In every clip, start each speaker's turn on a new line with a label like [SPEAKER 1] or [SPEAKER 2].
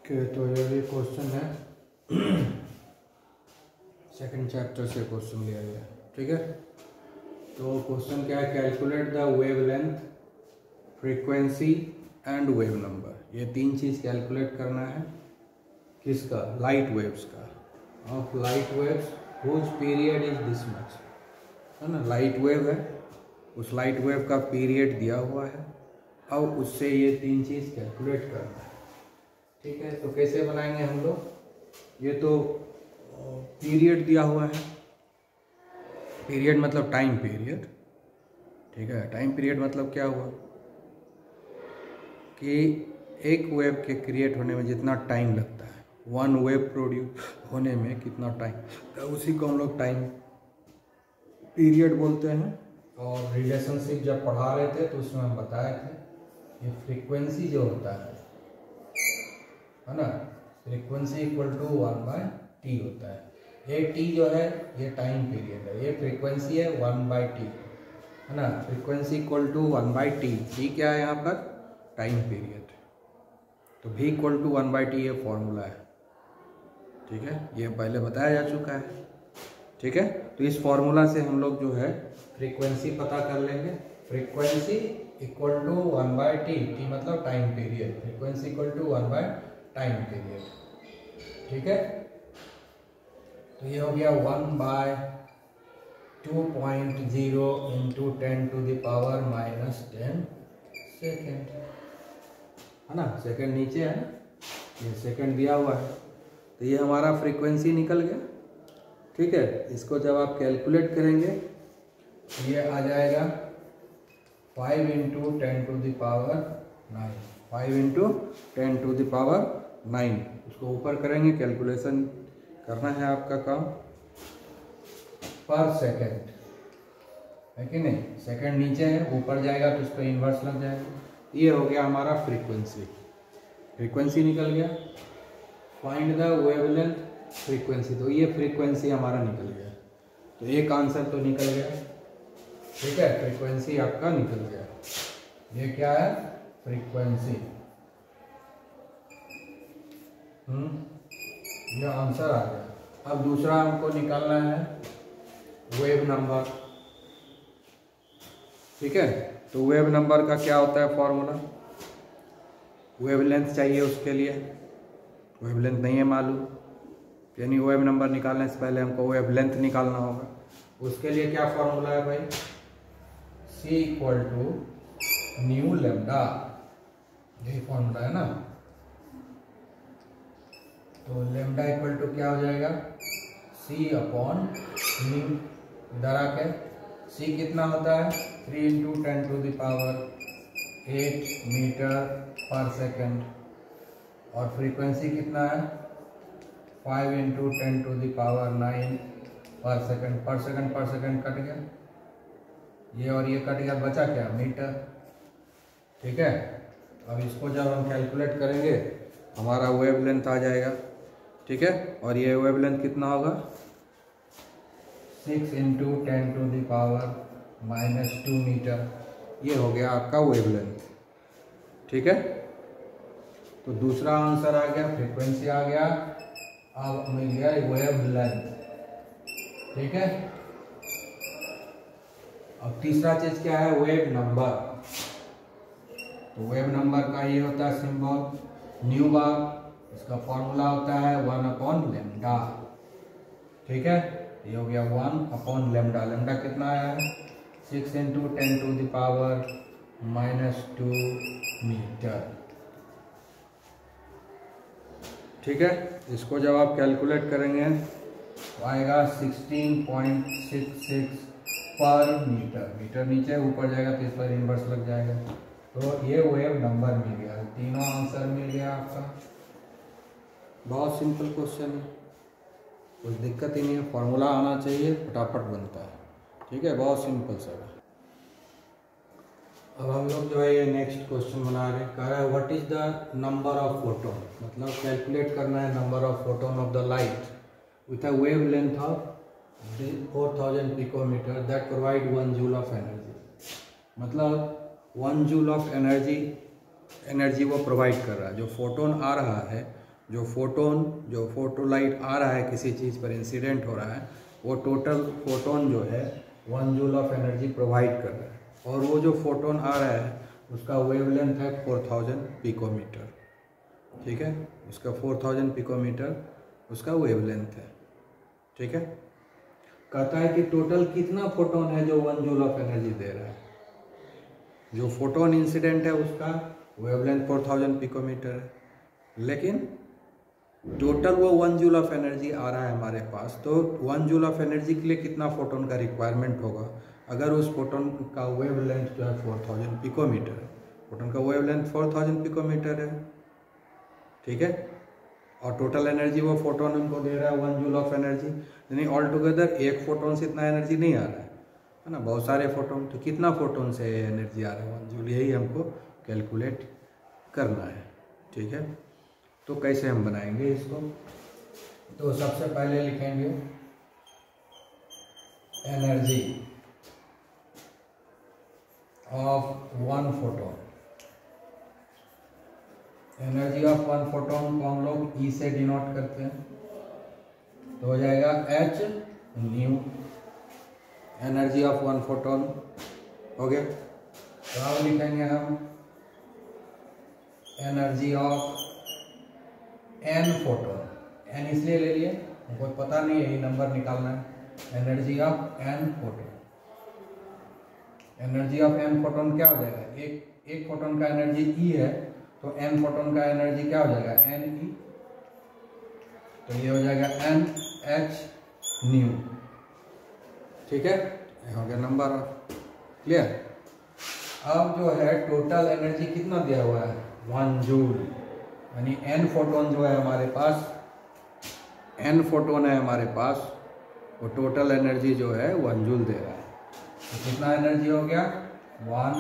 [SPEAKER 1] Okay, तो ये भी क्वेश्चन है सेकंड चैप्टर से क्वेश्चन लिया गया। ठीक है, तो क्वेश्चन क्या है, calculate the wavelength, frequency and wave number. ये तीन चीज़ कैलकुलेट करना है। किसका? लाइट वेव्स का। Of light waves whose period is this much, है ना। लाइट वेव है, उस लाइट वेव का पीरियड दिया हुआ है और उससे ये तीन चीज़ कैलकुलेट करना है। ठीक है, तो कैसे बनाएंगे हम लोग? ये तो पीरियड दिया हुआ है, पीरियड मतलब टाइम पीरियड। ठीक है, टाइम पीरियड मतलब क्या हुआ कि एक वेव के क्रिएट होने में जितना टाइम लगता है, वन वेव प्रोड्यूस होने में कितना टाइम, तो उसी को हम लोग टाइम पीरियड बोलते हैं। और रिलेशनशिप जब पढ़ा रहे थे तो उसमें हम बताए थे ये फ्रीक्वेंसी जो होता है ना, फ्रीक्वेंसी इक्वल टू 1/t होता है। ये t जो है ये टाइम पीरियड है, ये फ्रीक्वेंसी है 1/t, है ना। Frequency equal to 1/t, t क्या है यहाँ पर? Time period. तो v इक्वल टू 1/t ये फॉर्मूला है। ठीक है, ये पहले बताया जा चुका है। ठीक है, तो इस फॉर्मूला से हम लोग जो है फ्रीक्वेंसी पता कर लेंगे। Frequency equal to 1/t, t मतलब time period, frequency equal to 1/टाइम पीरियड। ठीक है, तो ये हो गया 1/2.0 इंटू 10⁻⁻10 सेकेंड, है ना। सेकेंड नीचे है ना, ये सेकेंड दिया हुआ है, तो ये हमारा फ्रीक्वेंसी निकल गया। ठीक है, इसको जब आप कैलकुलेट करेंगे तो ये आ जाएगा 5 इंटू 10⁻⁹, 5 इंटू 10⁻⁹। उसको ऊपर करेंगे, कैलकुलेशन करना है आपका काम पर सेकेंड, है कि नहीं। सेकेंड नीचे है, ऊपर जाएगा तो उस पर इन्वर्स लग जाएगा। ये हो गया हमारा फ्रीक्वेंसी, फ्रीक्वेंसी निकल गया। फाइंड द वेवलेंथ फ्रीक्वेंसी, तो ये फ्रीक्वेंसी हमारा निकल गया, तो एक आंसर तो निकल गया। ठीक है, फ्रीक्वेंसी आपका निकल गया। ये क्या है? फ्रीक्वेंसी। ये आंसर आ गया। अब दूसरा हमको निकालना है वेव नंबर। ठीक है, तो वेव नंबर का क्या होता है फॉर्मूला? वेवलेंथ चाहिए, उसके लिए वेवलेंथ नहीं है मालूम, यानी वेव नंबर निकालने से पहले हमको वेवलेंथ निकालना होगा। उसके लिए क्या फॉर्मूला है भाई? C equal to nu lambda, यही फॉर्मूला है ना। तो लेमडा इक्वल टू क्या हो जाएगा? C upon new. इधर आके C कितना होता है? 3 इंटू 10⁸ मीटर पर सेकेंड, और फ्रीक्वेंसी कितना है? 5 इंटू 10⁹ पर सेकेंड। पर सेकेंड कट गया, ये और ये कट गया, बचा क्या? मीटर। ठीक है, अब इसको जब हम कैलकुलेट करेंगे हमारा वेवलेंथ आ जाएगा। ठीक है, और ये वेवलेंथ कितना होगा? 6 इंटू 10⁻⁻² मीटर। ये हो गया आपका वेवलेंथ। ठीक है, तो दूसरा आंसर आ गया, फ्रीक्वेंसी आ गया, अब मिल गया वेवलेंथ। ठीक है, अब तीसरा चीज क्या है? Wave number. तो वेव नंबर का ये होता है सिंबल न्यू बार, इसका फॉर्मूला होता है 1/λ। ठीक है, ये हो गया 1/λ। लेमडा कितना आया है? 6 इंटू 10⁻⁻² मीटर। ठीक है, इसको जब आप कैलकुलेट करेंगे तो आएगा 16.66 पर मीटर। मीटर नीचे, ऊपर जाएगा तो इस पर इन्वर्स लग जाएगा। तो ये वेव नंबर मिल गया, तीनों आंसर मिल गया आपका। बहुत सिंपल क्वेश्चन है, कुछ दिक्कत ही नहीं है, फॉर्मूला आना चाहिए, फटाफट बनता है। ठीक है, बहुत सिंपल सा है। अब हम लोग जो है ये नेक्स्ट क्वेश्चन बना रहे हैं। कह रहा है what is the number of photon, मतलब कैलकुलेट करना है number of photon of the light with a wave length of 4000 picometre that provide 1 joule of energy. मतलब 1 जूल ऑफ एनर्जी वो प्रोवाइड कर रहा है। जो फोटोन आ रहा है जो फोटोलाइट आ रहा है किसी चीज़ पर इंसिडेंट हो रहा है, वो टोटल फोटोन जो है 1 जूल ऑफ एनर्जी प्रोवाइड कर रहा है, और वो जो फोटोन आ रहा है उसका वेवलेंथ है 4000 पिकोमीटर। ठीक है, उसका 4000 पिकोमीटर उसका वेवलेंथ है। ठीक है, कहता है कि टोटल कितना फोटोन है जो 1 जूल ऑफ एनर्जी दे रहा है। जो फोटोन इंसिडेंट है उसका वेवलेंथ 4000 पिकोमीटर है, लेकिन टोटल वो 1 जूल ऑफ एनर्जी आ रहा है हमारे पास। तो 1 जूल ऑफ एनर्जी के लिए कितना फोटोन का रिक्वायरमेंट होगा? अगर उस फोटोन का वेवलेंथ जो है 4000 पिकोमीटर है, फोटोन का वेवलेंथ 4000 पिकोमीटर है। ठीक है, और टोटल एनर्जी वो फोटोन हमको दे रहा है 1 जूल ऑफ एनर्जी, यानी ऑल टुगेदर एक फोटोन से इतना एनर्जी नहीं आ रहा है ना, बहुत सारे फोटोन। तो कितना फोटोन से एनर्जी आ रहा है 1 जूल, यही हमको कैलकुलेट करना है। ठीक है, तो कैसे हम बनाएंगे इसको? तो सबसे पहले लिखेंगे energy of 1 photon. Energy of 1 photon को हम लोग ई से डिनोट करते हैं, तो हो जाएगा H nu. Energy of 1 photon हो गया। तो अब लिखेंगे हम energy of N photon. N इसलिए ले लिए, हमको पता नहीं है, यही नंबर निकालना है। Energy of N photon. Energy of N photon क्या हो जाएगा? एक फोटोन का एनर्जी ई है, तो एन फोटोन का एनर्जी क्या हो जाएगा? N E. तो ये हो जाएगा एन एच न्यू। ठीक है, हो गया नंबर ऑफ। क्लियर? अब जो है टोटल एनर्जी कितना दिया हुआ है? 1 जूल, यानी एन फोटोन जो है हमारे पास, एन फोटोन है हमारे पास, वो टोटल एनर्जी जो है 1 जूल दे रहा है। तो कितना एनर्जी हो गया? 1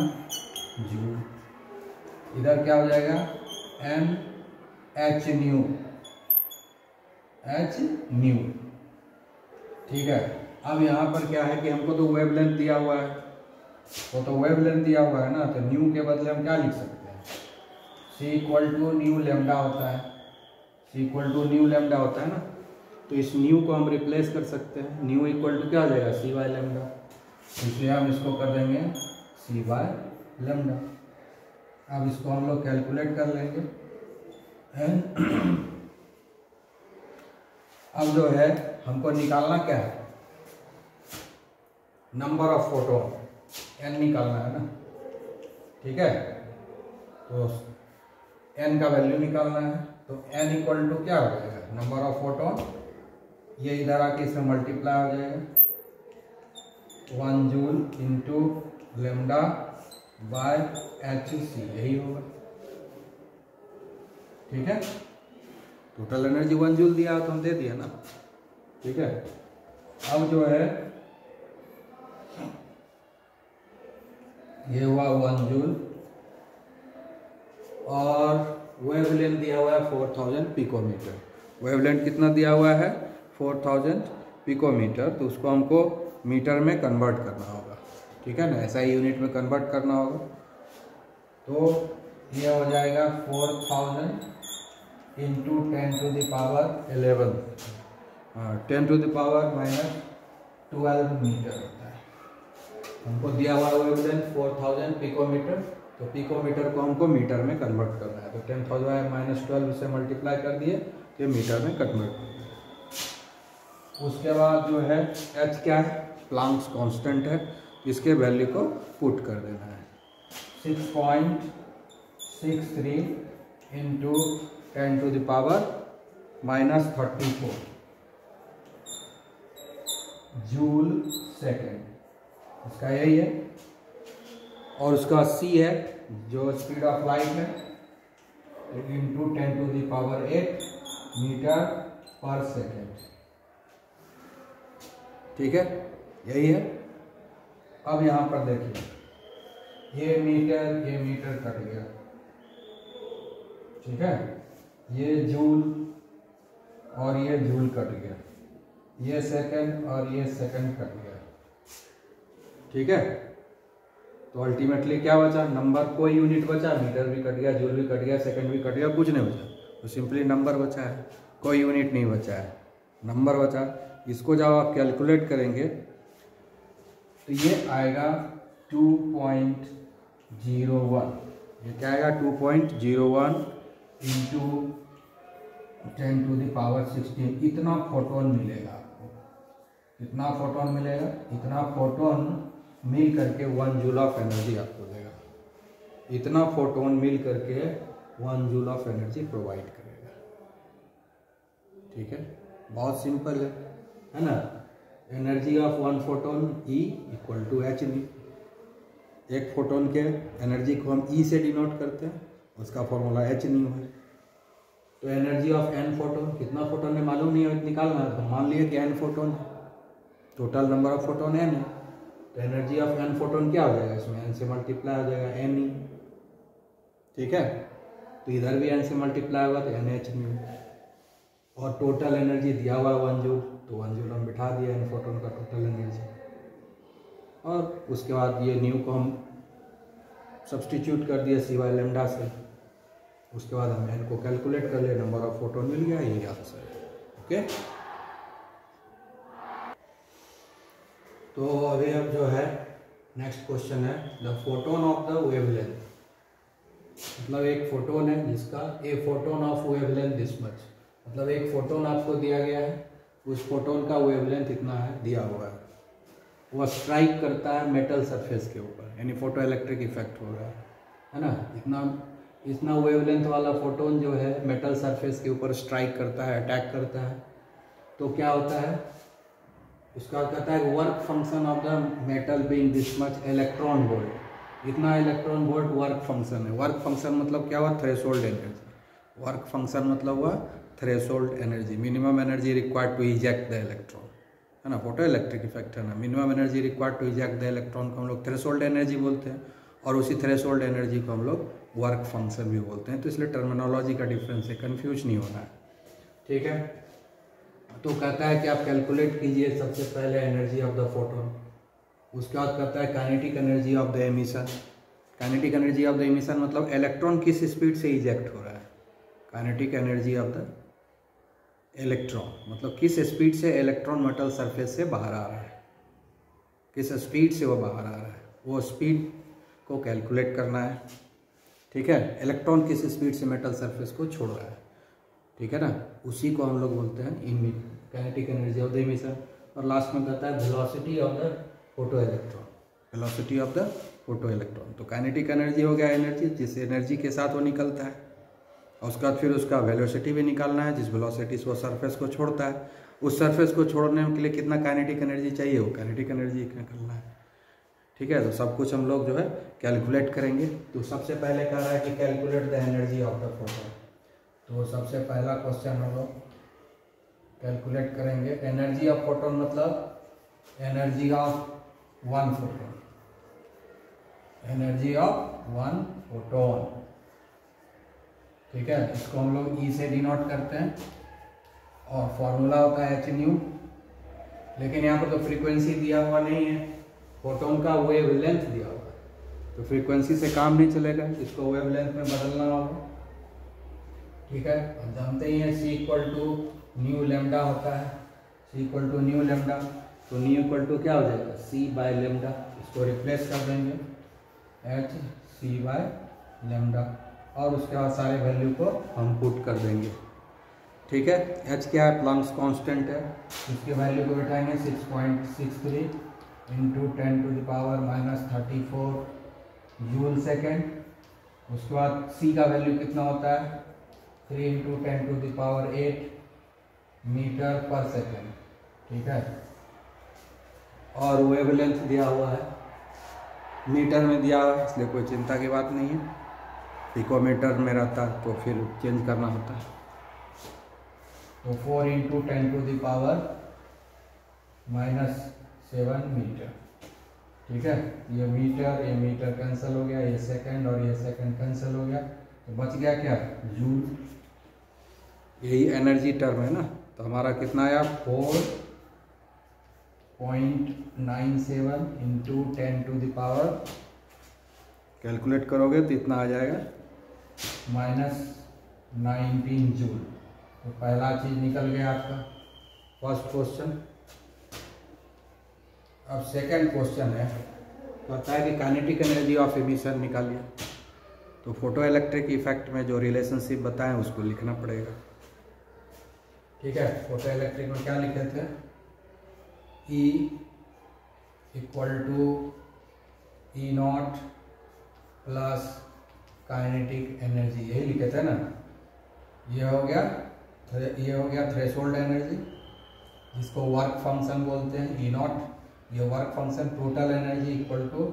[SPEAKER 1] जूल। इधर क्या हो जाएगा? N H nu, H nu. ठीक है, अब यहाँ पर क्या है कि हमको तो वेवलेंथ दिया हुआ है, वो तो वेवलेंथ दिया हुआ है ना, तो न्यू के बदले हम क्या लिख सकते हैं? C equal to nu lambda होता है, C equal to nu lambda होता है ना, तो इस न्यू को हम रिप्लेस कर सकते हैं। न्यू इक्वल टू क्या हो जाएगा? C by lambda. इसलिए हम इसको कर देंगे C बाय लेमडा। अब इसको हम लोग कैलकुलेट कर लेंगे। अब जो है हमको निकालना क्या है? नंबर ऑफ फोटोन, n निकालना है ना। ठीक है, तो n का वैल्यू निकालना है, तो n इक्वल टू क्या हो जाएगा? नंबर ऑफ फोटोन, ये इधर आके इसमें मल्टीप्लाई हो जाएगा, 1 joule into lambda by H C, यही होगा। ठीक है, टोटल एनर्जी 1 जूल दिया तो हम दे दिया ना। ठीक है, अब जो है ये हुआ 1 जूल, और वेवलेंथ दिया हुआ है 4000 पिकोमीटर। वेवलेंथ कितना दिया हुआ है? 4000 पिकोमीटर। तो उसको हमको मीटर में कन्वर्ट करना होगा। ठीक है ना, ऐसा ही यूनिट में कन्वर्ट करना होगा। तो ये हो जाएगा 4000 into 10 to the power 11, 10 to the power -12 metre होता है। हमको दिया हुआ वेवलेंथ 4000 पिकोमीटर, तो पिकोमीटर को हमको मीटर में कन्वर्ट करना है। तो 10,000 -12 से मल्टीप्लाई कर दिए, तो मीटर में कन्वर्ट कर दिया। उसके बाद जो है h क्या है? प्लांक्स कांस्टेंट है, इसके वैल्यू को पुट कर देना है। 6.63 into 10 to the power -34 joule second, इसका यही है। और उसका c है जो स्पीड ऑफ लाइट है, into 10 to the power 8 metre पर सेकेंड। ठीक है, यही है। अब यहाँ पर देखिए, ये मीटर कट गया। ठीक है, ये जूल और ये जूल कट गया, ये सेकंड और ये सेकंड कट गया। ठीक है, तो अल्टीमेटली क्या बचा? नंबर कोई यूनिट बचा, मीटर भी कट गया, जूल भी कट गया, सेकंड भी कट गया, कुछ नहीं बचा। तो सिंपली नंबर बचा है, कोई यूनिट नहीं बचा है, नंबर बचा। इसको जब आप कैलकुलेट करेंगे तो ये आएगा 2.01। ये क्या आएगा 2.01 इंटू 10⁻16। इतना फोटोन मिलेगा आपको। कितना फोटोन मिलेगा? इतना फोटोन मिल करके 1 जूल ऑफ एनर्जी आपको देगा। इतना फोटोन मिल करके 1 जूल ऑफ एनर्जी प्रोवाइड करेगा। ठीक है, बहुत सिंपल है ना। Energy of 1 photon E equal to h v। एक फोटोन के एनर्जी को हम E से डिनोट करते हैं, उसका फॉर्मूला h न्यू है। तो एनर्जी ऑफ n फोटोन, कितना फोटोन है मालूम नहीं है, निकालना है। तो मान लिए कि n फोटोन है, total number of photon n है। तो एनर्जी ऑफ n फोटोन क्या हो जाएगा? इसमें n से मल्टीप्लाई हो जाएगा ne। ठीक है, तो इधर भी n से मल्टीप्लाई होगा तो nh न्यू। और टोटल एनर्जी दिया हुआ 1 जूल, तो 1 जूल हम बिठा दिया n फोटोन का टोटल एनर्जी। और उसके बाद ये न्यू को हम सब्सटीट्यूट कर दिया सी वाई लेमडा से। उसके बाद हम n को कैलकुलेट कर लिए, नंबर ऑफ फोटोन मिल गया, यही आंसर है। ओके, तो अभी अब जो है नेक्स्ट क्वेश्चन है the photon of the wavelength. मतलब एक फोटोन है जिसका a photon of wavelength this much. मतलब एक फोटोन आपको दिया गया है, उस फोटोन का वेवलेंथ इतना है दिया हुआ है। वह स्ट्राइक करता है मेटल सरफेस के ऊपर, यानी फोटो इलेक्ट्रिक इफेक्ट हो रहा है ना। इतना वेवलेंथ वाला फोटोन जो है मेटल सरफेस के ऊपर स्ट्राइक करता है, अटैक करता है, तो क्या होता है? उसका कहता है work function of the metal being this much electron volt. इतना इलेक्ट्रॉन वोल्ट वर्क फंक्शन है। वर्क फंक्शन मतलब क्या हुआ? Threshold energy. वर्क फंक्शन मतलब हुआ threshold energy, minimum energy required to eject the electron, है ना। फोटो इलेक्ट्रिक इफेक्ट है ना। Minimum energy required to eject the electron को हम लोग थ्रेशोल्ड एनर्जी बोलते हैं, और उसी थ्रेशोल्ड एनर्जी को हम लोग वर्क फंक्शन भी बोलते हैं। तो इसलिए टर्मिनोलॉजी का डिफरेंस है, कंफ्यूज नहीं होना है। ठीक है, तो कहता है कि आप कैलकुलेट कीजिए सबसे पहले एनर्जी ऑफ द फोटोन। उसके बाद कहता है kinetic energy of the emission. Kinetic energy of the emission मतलब इलेक्ट्रॉन किस स्पीड से इजेक्ट हो रहा है। Kinetic energy of the electron मतलब किस स्पीड से इलेक्ट्रॉन मेटल सरफेस से बाहर आ रहा है, किस स्पीड से वो बाहर आ रहा है, वो स्पीड को कैलकुलेट करना है। ठीक है, इलेक्ट्रॉन किस स्पीड से मेटल सरफेस को छोड़ रहा है, ठीक है ना, उसी को हम लोग बोलते हैं kinetic energy of the emission. और लास्ट में कहता है velocity of the photo electron, velocity of the photo electron. तो काइनेटिक एनर्जी हो गया एनर्जी जिस एनर्जी के साथ वो निकलता है, और उसके बाद फिर उसका वेलोसिटी भी निकालना है जिस वेलोसिटी से वो सरफेस को छोड़ता है। उस सरफेस को छोड़ने के लिए कितना काइनेटिक एनर्जी चाहिए, वो काइनेटिक एनर्जी निकालना है। ठीक है, तो सब कुछ हम लोग जो है कैलकुलेट करेंगे। तो सबसे पहले कह रहा है कि calculate the energy of the photon. तो सबसे पहला क्वेश्चन हम लोग कैलकुलेट करेंगे एनर्जी ऑफ फोटोन मतलब energy of 1 photon, energy of 1 photon. ठीक है, इसको हम लोग ई से डिनोट करते हैं और फॉर्मूला होता है एच न्यू। लेकिन यहाँ पर तो फ्रीक्वेंसी दिया हुआ नहीं है, फोटोन का वेवलेंथ दिया हुआ है, तो फ्रीक्वेंसी से काम नहीं चलेगा, इसको वेवलेंथ में बदलना होगा। ठीक है, और जानते ही हैं C equal to nu lambda होता है, C equal to nu lambda. तो न्यू इक्वल टू क्या हो जाएगा? C by lambda. इसको रिप्लेस कर देंगे H C बाय लेमडा, और उसके बाद सारे वैल्यू को हम पुट कर देंगे। ठीक है, H क्या है? प्लैंक्स कांस्टेंट है, इसके वैल्यू को बैठाएंगे 6.63 इंटू 10⁻⁻34 जूल सेकेंड। उसके बाद C का वैल्यू कितना होता है? 3 इंटू 10⁸ मीटर पर सेकेंड। ठीक है, और वेवलेंथ दिया हुआ है, मीटर में दिया हुआ है, इसलिए कोई चिंता की बात नहीं है। पिकोमीटर में रहता तो फिर चेंज करना होता है। तो 4 इंटू 10⁻⁻7 मीटर। ठीक है, ये मीटर कैंसिल हो गया, ये सेकंड और ये सेकंड कैंसिल हो गया, तो बच गया क्या? जूल। यही एनर्जी टर्म है ना। तो हमारा कितना आया? 4.97 इंटू 10⁻, कैलकुलेट करोगे तो इतना आ जाएगा 19 जूल। तो पहला चीज निकल गया आपका फर्स्ट क्वेश्चन। अब सेकंड क्वेश्चन है, कहता है कि काइनेटिक एनर्जी ऑफ एमिशन निकालिए। तो फोटो इलेक्ट्रिक इफेक्ट में जो रिलेशनशिप बताएं उसको लिखना पड़ेगा। ठीक है, फोटो इलेक्ट्रिक में क्या लिखे थे, E equal to E naught plus kinetic energy, यही लिखे थे ना। ये हो गया थ्रेशोल्ड एनर्जी, जिसको वर्क फंक्शन बोलते हैं, E नॉट। ये work function, total energy equal to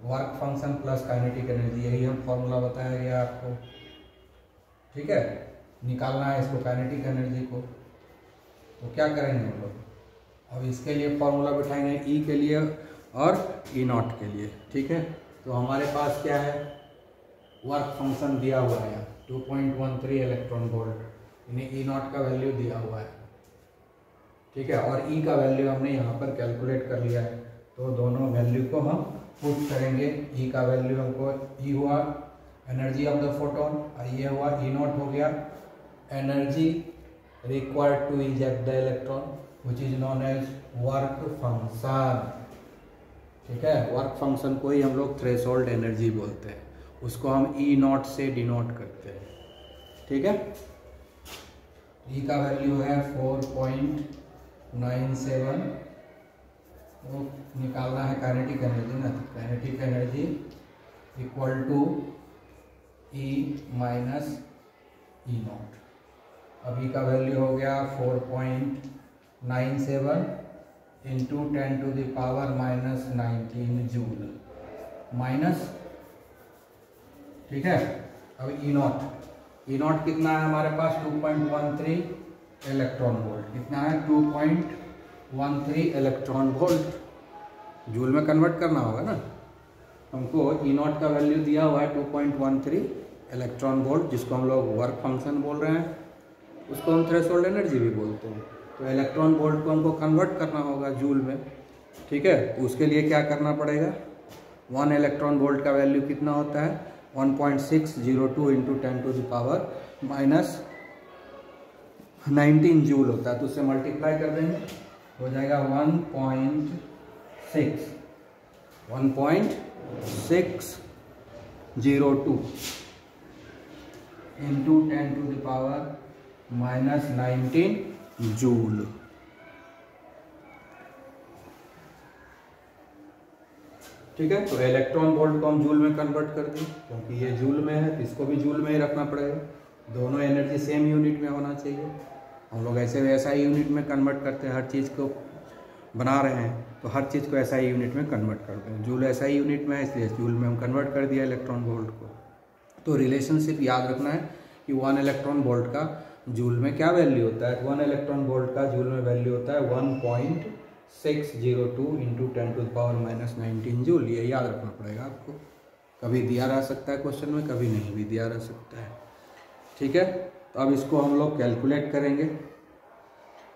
[SPEAKER 1] work function plus kinetic energy, यही हम फॉर्मूला बताया गया आपको। ठीक है, निकालना है इसको काइनेटिक एनर्जी को। तो क्या करेंगे हम लोग, अब इसके लिए फॉर्मूला बिठाएंगे E के लिए और E नॉट के लिए। ठीक है, तो हमारे पास क्या है, वर्क फंक्शन दिया हुआ है 2.13 इलेक्ट्रॉन वोल्ट, इन्हें E नॉट का वैल्यू दिया हुआ है। ठीक है, और E का वैल्यू हमने यहाँ पर कैलकुलेट कर लिया है। तो दोनों वैल्यू को हम पुट करेंगे। E का वैल्यू हमको, E हुआ एनर्जी ऑफ द फोटोन, ये हुआ E नॉट हो गया energy required to eject the electron which is known as work function. ठीक है, वर्क फंक्शन को ही हम लोग थ्रेशोल्ड एनर्जी बोलते हैं, उसको हम E नॉट से डिनोट करते हैं। ठीक है, E का वैल्यू है 4.97। वो निकालना है काइनेटिक एनर्जी ना, kinetic energy equal to E minus E naught. अब E का वैल्यू हो गया 4.97 into 10 to the power minus 19 joule minus. ठीक है, अब E नॉट कितना है हमारे पास, 2.13 इलेक्ट्रॉन वोल्ट। कितना है, 2.13 इलेक्ट्रॉन वोल्ट। जूल में कन्वर्ट करना होगा ना हमको। E नॉट का वैल्यू दिया हुआ है 2.13 इलेक्ट्रॉन वोल्ट, जिसको हम लोग वर्क फंक्शन बोल रहे हैं, उसको हम थ्रेशोल्ड एनर्जी भी बोलते हैं। तो इलेक्ट्रॉन वोल्ट को हमको कन्वर्ट करना होगा जूल में। ठीक है, तो उसके लिए क्या करना पड़ेगा, 1 इलेक्ट्रॉन वोल्ट का वैल्यू कितना होता है, 1.602 into 10 to the power minus 19 joule होता है। तो उससे मल्टीप्लाई कर देंगे, हो जाएगा 1.602 into 10 to the power minus 19 joule. ठीक है, तो इलेक्ट्रॉन वोल्ट को हम जूल में कन्वर्ट कर दें, क्योंकि ये जूल में है तो इसको भी जूल में ही रखना पड़ेगा। दोनों एनर्जी सेम यूनिट में होना चाहिए। हम लोग ऐसे वैसा ही यूनिट में कन्वर्ट करते हैं, हर चीज़ को बना रहे हैं तो हर चीज़ को ऐसा ही यूनिट में कन्वर्ट करते हैं। जूल ऐसा ही यूनिट में है, इसलिए जूल में हम कन्वर्ट कर दिया इलेक्ट्रॉन वोल्ट को। तो रिलेशनशिप याद रखना है कि 1 इलेक्ट्रॉन वोल्ट का जूल में क्या वैल्यू होता है, 1 इलेक्ट्रॉन वोल्ट का जूल में वैल्यू होता है 1.602 into 10 to the power minus 19 joule. ये याद रखना पड़ेगा आपको। कभी दिया रह सकता है क्वेश्चन में, कभी नहीं भी दिया रह सकता है। ठीक है, तो अब इसको हम लोग कैलकुलेट करेंगे।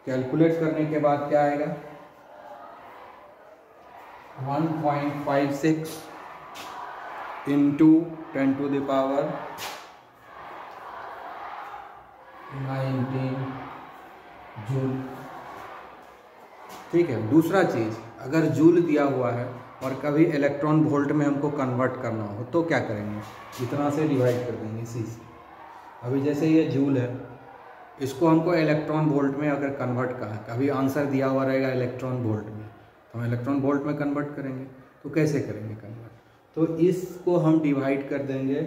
[SPEAKER 1] कैलकुलेट करने के बाद क्या आएगा, 1.56 into 10 to the power 19 joule. ठीक है, दूसरा चीज़, अगर जूल दिया हुआ है और कभी इलेक्ट्रॉन वोल्ट में हमको कन्वर्ट करना हो तो क्या करेंगे, इतना से डिवाइड कर देंगे इसी से। अभी जैसे ये जूल है, इसको हमको इलेक्ट्रॉन वोल्ट में अगर कन्वर्ट करना, कभी आंसर दिया हुआ रहेगा इलेक्ट्रॉन वोल्ट में, तो हम इलेक्ट्रॉन वोल्ट में कन्वर्ट करेंगे। तो कैसे करेंगे कन्वर्ट, तो इसको हम डिवाइड कर देंगे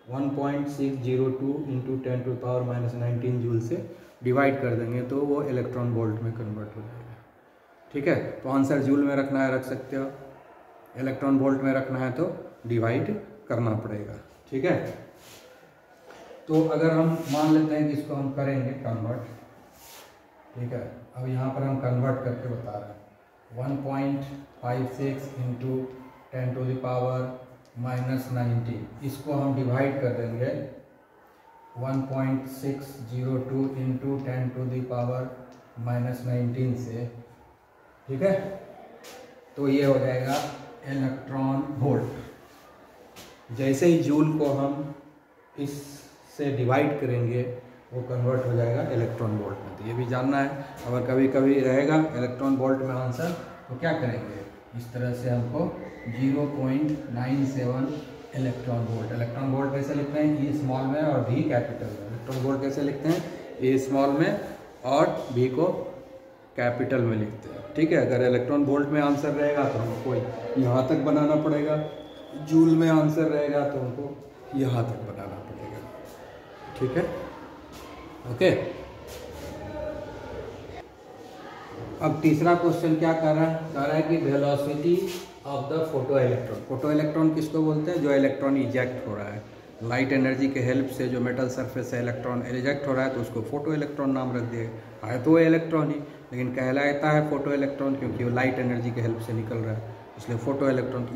[SPEAKER 1] 1.602 into 10 to power minus 19 joule से डिवाइड कर देंगे, तो वो इलेक्ट्रॉन वोल्ट में कन्वर्ट हो जाएगा। ठीक है, तो आंसर जूल में रखना है रख सकते हो, इलेक्ट्रॉन वोल्ट में रखना है तो डिवाइड करना पड़ेगा। ठीक है, तो अगर हम मान लेते हैं कि इसको हम करेंगे कन्वर्ट। ठीक है, अब यहाँ पर हम कन्वर्ट करके बता रहे हैं 1.56 into 10 to the power minus 19, इसको हम डिवाइड कर देंगे 1.602 into 10 to the power minus 19 से। ठीक है, तो ये हो जाएगा इलेक्ट्रॉन वोल्ट। जैसे ही जूल को हम इससे डिवाइड करेंगे वो कन्वर्ट हो जाएगा इलेक्ट्रॉन वोल्ट में। तो ये भी जानना है। अगर कभी कभी रहेगा इलेक्ट्रॉन वोल्ट में आंसर तो क्या करेंगे, इस तरह से हमको 0.97 इलेक्ट्रॉन वोल्ट। इलेक्ट्रॉन वोल्ट कैसे लिखते हैं, ई स्मॉल में और भी कैपिटल में। इलेक्ट्रॉन वोल्ट कैसे लिखते हैं, ए स्मॉल में और भी को कैपिटल में लिखते हैं। ठीक है, अगर इलेक्ट्रॉन वोल्ट में आंसर रहेगा तो हमको यहाँ तक बनाना पड़ेगा, जूल में आंसर रहेगा तो हमको यहाँ तक बनाना पड़ेगा। ठीक है, ओके। अब तीसरा क्वेश्चन क्या कर रहा है कि velocity of the photo electron. Photo electron किसको बोलते हैं, जो इलेक्ट्रॉन इजेक्ट हो रहा है लाइट एनर्जी के हेल्प से, जो मेटल सरफेस से इलेक्ट्रॉन इजेक्ट हो रहा है तो उसको फोटो इलेक्ट्रॉन नाम रख दिए। है तो वो इलेक्ट्रॉन ही, लेकिन कहलाता है फोटो इलेक्ट्रॉन क्योंकि वो लाइट एनर्जी के हेल्प से निकल रहा है, इसलिए फोटो इलेक्ट्रॉन। तो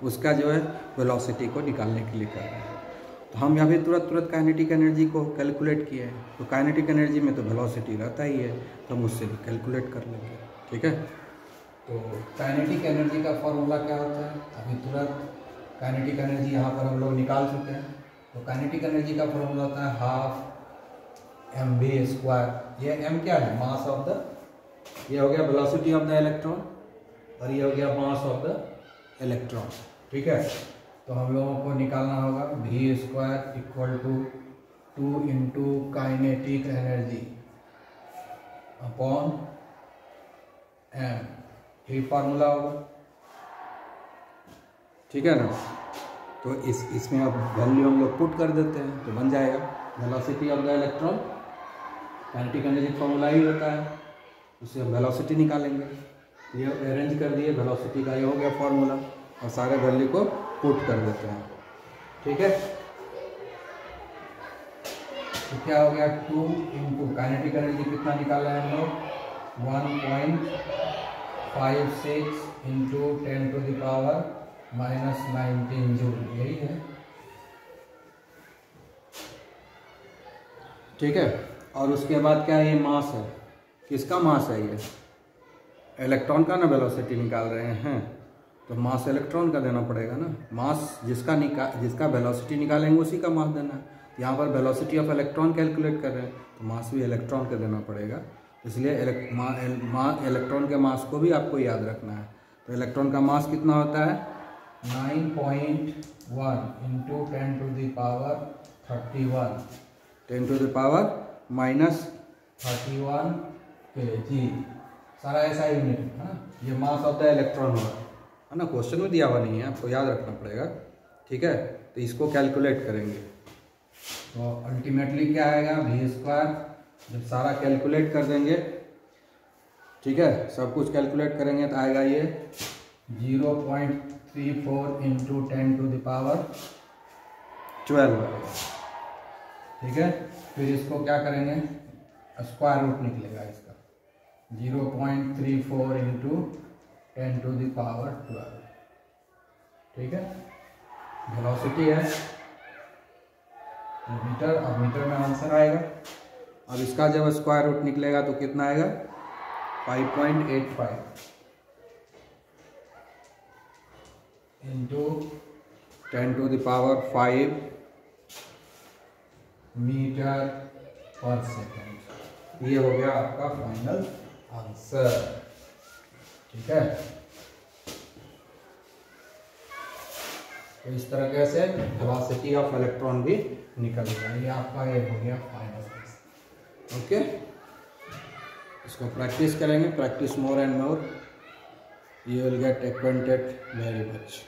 [SPEAKER 1] उसका जो है वेलोसिटी को निकालने के लिए कर रहे हैं। तो हम यहाँ भी तुरंत काइनेटिक एनर्जी को कैलकुलेट किए हैं। तो काइनेटिक एनर्जी में तो वेलोसिटी रहता ही है, तो हम उससे भी कैलकुलेट कर लेंगे। ठीक है, तो काइनेटिक एनर्जी का फॉर्मूला क्या होता है, अभी तुरंत काइनेटिक एनर्जी यहाँ पर हम लोग निकाल चुके हैं। तो काइनेटिक एनर्जी का फॉर्मूला होता है 12 mv²। ये m क्या है, मास ऑफ द, ये हो गया वेलोसिटी ऑफ द इलेक्ट्रॉन और ये हो गया मास ऑफ द इलेक्ट्रॉन। ठीक है, तो हम लोगों को निकालना होगा v² = 2 × kinetic energy upon m, ये फार्मूला होगा। ठीक है ना, तो इसमें अब वैल्यू हम लोग पुट कर देते हैं तो बन जाएगा velocity of the electron. Kinetic energy formula ही होता है, उससे हम वेलोसिटी निकालेंगे। ये अरेंज कर दिए, वेलोसिटी का ये हो गया फॉर्मूला और सारे वैल्यू को पुट कर देते हैं। ठीक है, तो क्या हो गया 2 × काइनेटिक एनर्जी कितना निकाला है हम लोग, 1.56 × 10⁻⁻19 जूल, यही है। ठीक है, और उसके बाद क्या है, ये मास है। किसका मास है, ये इलेक्ट्रॉन का ना वेलोसिटी निकाल रहे हैं, तो मास इलेक्ट्रॉन का देना पड़ेगा ना। मास जिसका वेलोसिटी निकालेंगे उसी का मास देना है। यहाँ पर वेलोसिटी ऑफ इलेक्ट्रॉन कैलकुलेट कर रहे हैं तो मास भी इलेक्ट्रॉन का देना पड़ेगा, इसलिए इलेक्ट्रॉन के मास को भी आपको याद रखना है। तो इलेक्ट्रॉन का मास कितना होता है, 9.1 × 10⁻31 kg, सारा ऐसा यूनिट है ना। ये मास ऑफ द इलेक्ट्रॉन होगा, है ना, क्वेश्चन में दिया हुआ नहीं है, आपको याद रखना पड़ेगा। ठीक है, तो इसको कैलकुलेट करेंगे तो अल्टीमेटली क्या आएगा, v², जब सारा कैलकुलेट कर देंगे, ठीक है, सब कुछ कैलकुलेट करेंगे तो आएगा ये 0.34 × 10⁻12 आएगा। ठीक है, फिर इसको क्या करेंगे, स्क्वायर रूट निकलेगा इसका, 0.34 × 10⁻12। ठीक है, वेलोसिटी है मीटर, अब मीटर में आंसर आएगा। अब इसका जब स्क्वायर रूट निकलेगा तो कितना आएगा, 5.85 × 10⁵ मीटर/सेकंड। ये हो गया आपका फाइनल आंसर। ठीक है, तो इस तरह से वेलोसिटी ऑफ इलेक्ट्रॉन भी निकल गया। ये आपका ये हो गया फाइनल आंसर। ओके, इसको प्रैक्टिस करेंगे, practice more and more, you will get acquainted very much.